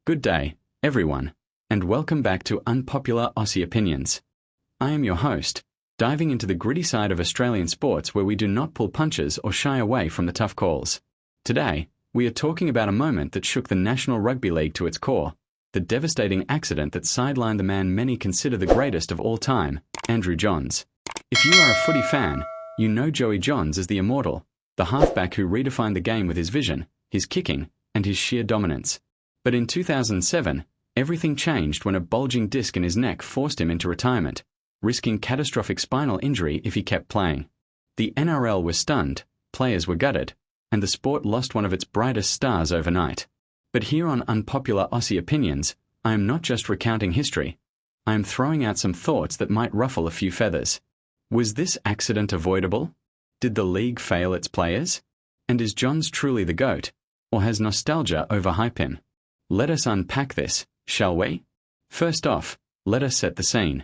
Good day, everyone, and welcome back to Unpopular Aussie Opinions. I am your host, diving into the gritty side of Australian sports where we do not pull punches or shy away from the tough calls. Today, we are talking about a moment that shook the National Rugby League to its core, the devastating accident that sidelined the man many consider the greatest of all time, Andrew Johns. If you are a footy fan, you know Joey Johns as the Immortal, the halfback who redefined the game with his vision, his kicking, and his sheer dominance. But in 2007, everything changed when a bulging disc in his neck forced him into retirement, risking catastrophic spinal injury if he kept playing. The NRL was stunned, players were gutted, and the sport lost one of its brightest stars overnight. But here on Unpopular Aussie Opinions, I am not just recounting history. I am throwing out some thoughts that might ruffle a few feathers. Was this accident avoidable? Did the league fail its players? And is Johns truly the GOAT, or has nostalgia overhyped him? Let us unpack this, shall we? First off, let us set the scene.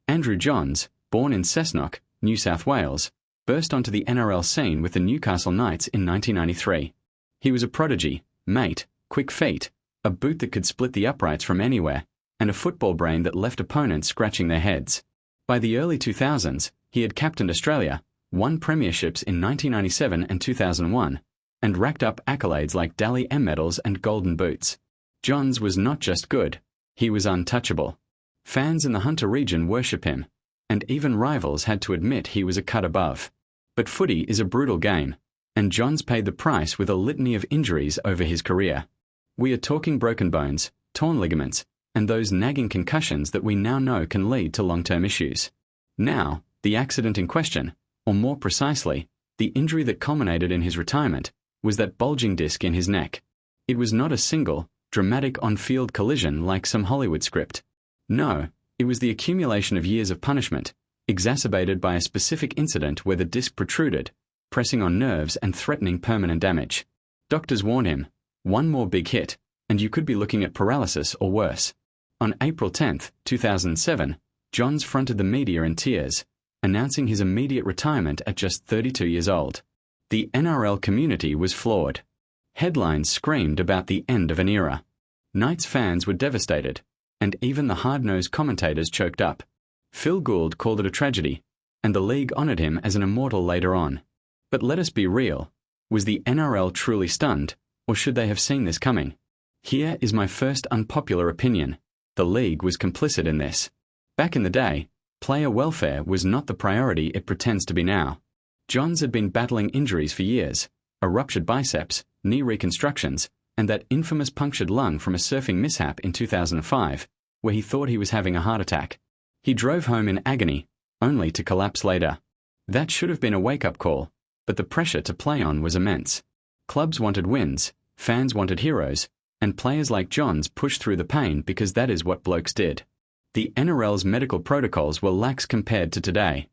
Andrew Johns, born in Cessnock, New South Wales, burst onto the NRL scene with the Newcastle Knights in 1993. He was a prodigy, mate, quick feet, a boot that could split the uprights from anywhere, and a football brain that left opponents scratching their heads. By the early 2000s, he had captained Australia, won premierships in 1997 and 2001, and racked up accolades like Dally M medals and golden boots. Johns was not just good, he was untouchable. Fans in the Hunter region worship him, and even rivals had to admit he was a cut above. But footy is a brutal game, and Johns paid the price with a litany of injuries over his career. We are talking broken bones, torn ligaments, and those nagging concussions that we now know can lead to long-term issues. Now, the accident in question, or more precisely, the injury that culminated in his retirement, was that bulging disc in his neck. It was not a single, dramatic on-field collision like some Hollywood script. No, it was the accumulation of years of punishment, exacerbated by a specific incident where the disc protruded, pressing on nerves and threatening permanent damage. Doctors warned him, one more big hit, and you could be looking at paralysis or worse. On April 10, 2007, Johns fronted the media in tears, announcing his immediate retirement at just 32 years old. The NRL community was floored. Headlines screamed about the end of an era. Knights fans were devastated, and even the hard-nosed commentators choked up. Phil Gould called it a tragedy, and the league honoured him as an immortal later on. But let us be real. Was the NRL truly stunned, or should they have seen this coming? Here is my first unpopular opinion. The league was complicit in this. Back in the day, player welfare was not the priority it pretends to be now. Johns had been battling injuries for years, a ruptured biceps, knee reconstructions, and that infamous punctured lung from a surfing mishap in 2005, where he thought he was having a heart attack. He drove home in agony, only to collapse later. That should have been a wake-up call, but the pressure to play on was immense. Clubs wanted wins, fans wanted heroes, and players like Johns pushed through the pain because that is what blokes did. The NRL's medical protocols were lax compared to today.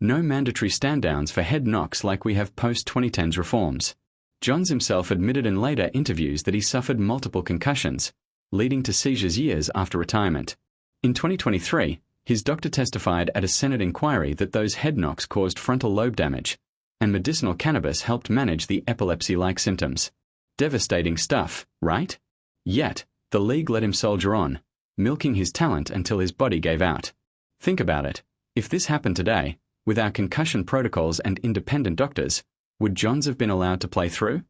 No mandatory stand-downs for head knocks like we have post-2010s reforms. Johns himself admitted in later interviews that he suffered multiple concussions, leading to seizures years after retirement. In 2023, his doctor testified at a Senate inquiry that those head knocks caused frontal lobe damage, and medicinal cannabis helped manage the epilepsy-like symptoms. Devastating stuff, right? Yet, the league let him soldier on, milking his talent until his body gave out. Think about it. If this happened today, with our concussion protocols and independent doctors, would Johns have been allowed to play through?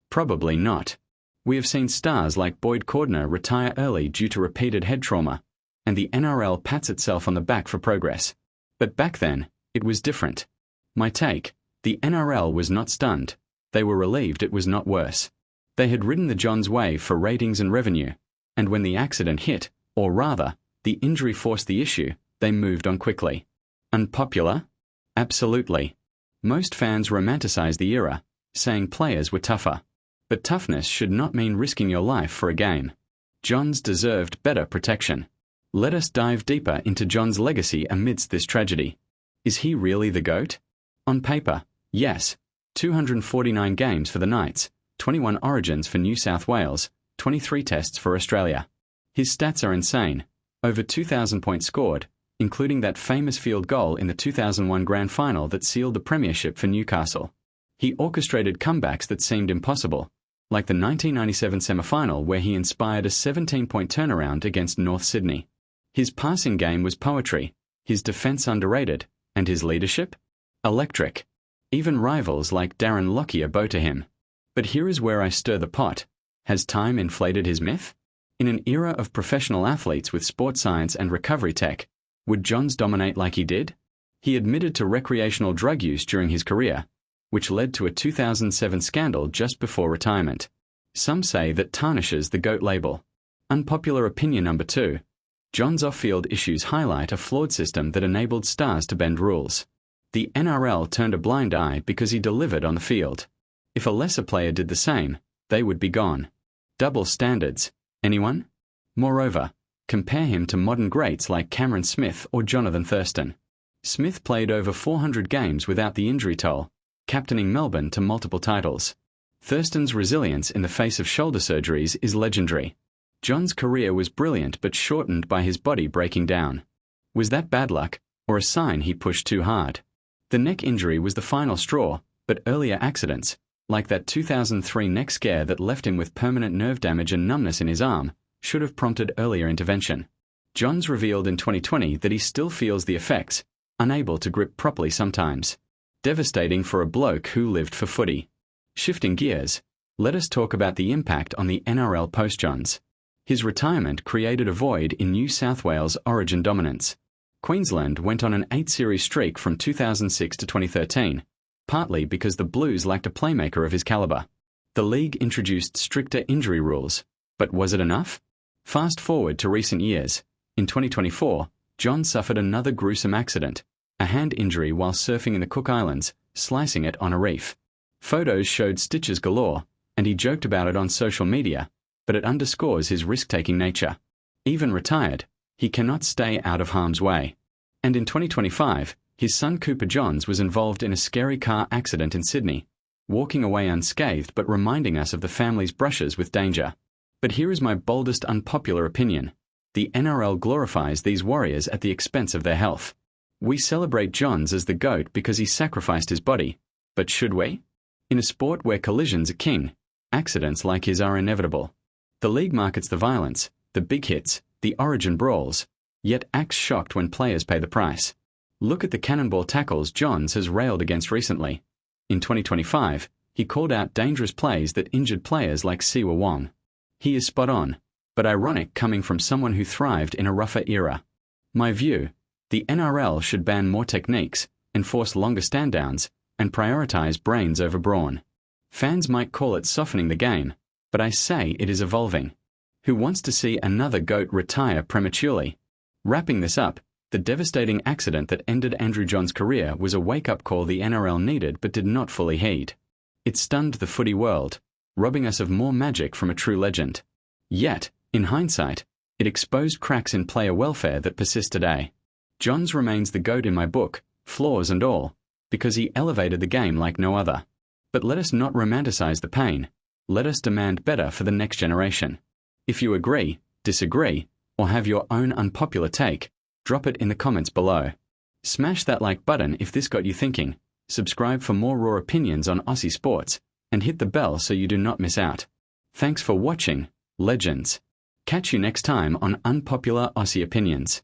Probably not. We have seen stars like Boyd Cordner retire early due to repeated head trauma, and the NRL pats itself on the back for progress. But back then, it was different. My take, the NRL was not stunned. They were relieved it was not worse. They had ridden the Johns wave for ratings and revenue, and when the accident hit, or rather, the injury forced the issue, they moved on quickly. Unpopular? Absolutely. Most fans romanticize the era, saying players were tougher. But toughness should not mean risking your life for a game. Johns deserved better protection. Let us dive deeper into Johns' legacy amidst this tragedy. Is he really the GOAT? On paper, yes. 249 games for the Knights, 21 origins for New South Wales, 23 tests for Australia. His stats are insane. Over 2,000 points scored, including that famous field goal in the 2001 Grand Final that sealed the premiership for Newcastle. He orchestrated comebacks that seemed impossible, like the 1997 semi-final where he inspired a 17-point turnaround against North Sydney. His passing game was poetry, his defence underrated, and his leadership? Electric. Even rivals like Darren Lockyer bow to him. But here is where I stir the pot. Has time inflated his myth? In an era of professional athletes with sports science and recovery tech, would Johns dominate like he did? He admitted to recreational drug use during his career, which led to a 2007 scandal just before retirement. Some say that tarnishes the GOAT label. Unpopular opinion number 2. Johns off-field issues highlight a flawed system that enabled stars to bend rules. The NRL turned a blind eye because he delivered on the field. If a lesser player did the same, they would be gone. Double standards. Anyone? Moreover, compare him to modern greats like Cameron Smith or Jonathan Thurston. Smith played over 400 games without the injury toll, captaining Melbourne to multiple titles. Thurston's resilience in the face of shoulder surgeries is legendary. John's career was brilliant but shortened by his body breaking down. Was that bad luck, or a sign he pushed too hard? The neck injury was the final straw, but earlier accidents, like that 2003 neck scare that left him with permanent nerve damage and numbness in his arm, should have prompted earlier intervention. Johns revealed in 2020 that he still feels the effects, unable to grip properly sometimes. Devastating for a bloke who lived for footy. Shifting gears, let us talk about the impact on the NRL post-Johns. His retirement created a void in New South Wales Origin dominance. Queensland went on an 8-series streak from 2006 to 2013, partly because the Blues lacked a playmaker of his calibre. The league introduced stricter injury rules, but was it enough? Fast forward to recent years. In 2024, John suffered another gruesome accident, a hand injury while surfing in the Cook Islands, slicing it on a reef. Photos showed stitches galore, and he joked about it on social media, but it underscores his risk-taking nature. Even retired, he cannot stay out of harm's way. And in 2025, his son Cooper Johns was involved in a scary car accident in Sydney, walking away unscathed but reminding us of the family's brushes with danger. But here is my boldest unpopular opinion. The NRL glorifies these warriors at the expense of their health. We celebrate Johns as the GOAT because he sacrificed his body, but should we? In a sport where collisions are king, accidents like his are inevitable. The league markets the violence, the big hits, the origin brawls, yet acts shocked when players pay the price. Look at the cannonball tackles Johns has railed against recently. In 2025, he called out dangerous plays that injured players like Siwa Wong. He is spot on, but ironic coming from someone who thrived in a rougher era. My view, the NRL should ban more techniques, enforce longer stand-downs, and prioritise brains over brawn. Fans might call it softening the game, but I say it is evolving. Who wants to see another GOAT retire prematurely? Wrapping this up, the devastating accident that ended Andrew Johns' career was a wake-up call the NRL needed but did not fully heed. It stunned the footy world, robbing us of more magic from a true legend. Yet, in hindsight, it exposed cracks in player welfare that persist today. Johns remains the GOAT in my book, flaws and all, because he elevated the game like no other. But let us not romanticize the pain. Let us demand better for the next generation. If you agree, disagree, or have your own unpopular take, drop it in the comments below. Smash that like button if this got you thinking, subscribe for more raw opinions on Aussie sports, and hit the bell so you do not miss out. Thanks for watching, legends. Catch you next time on Unpopular Aussie Opinions.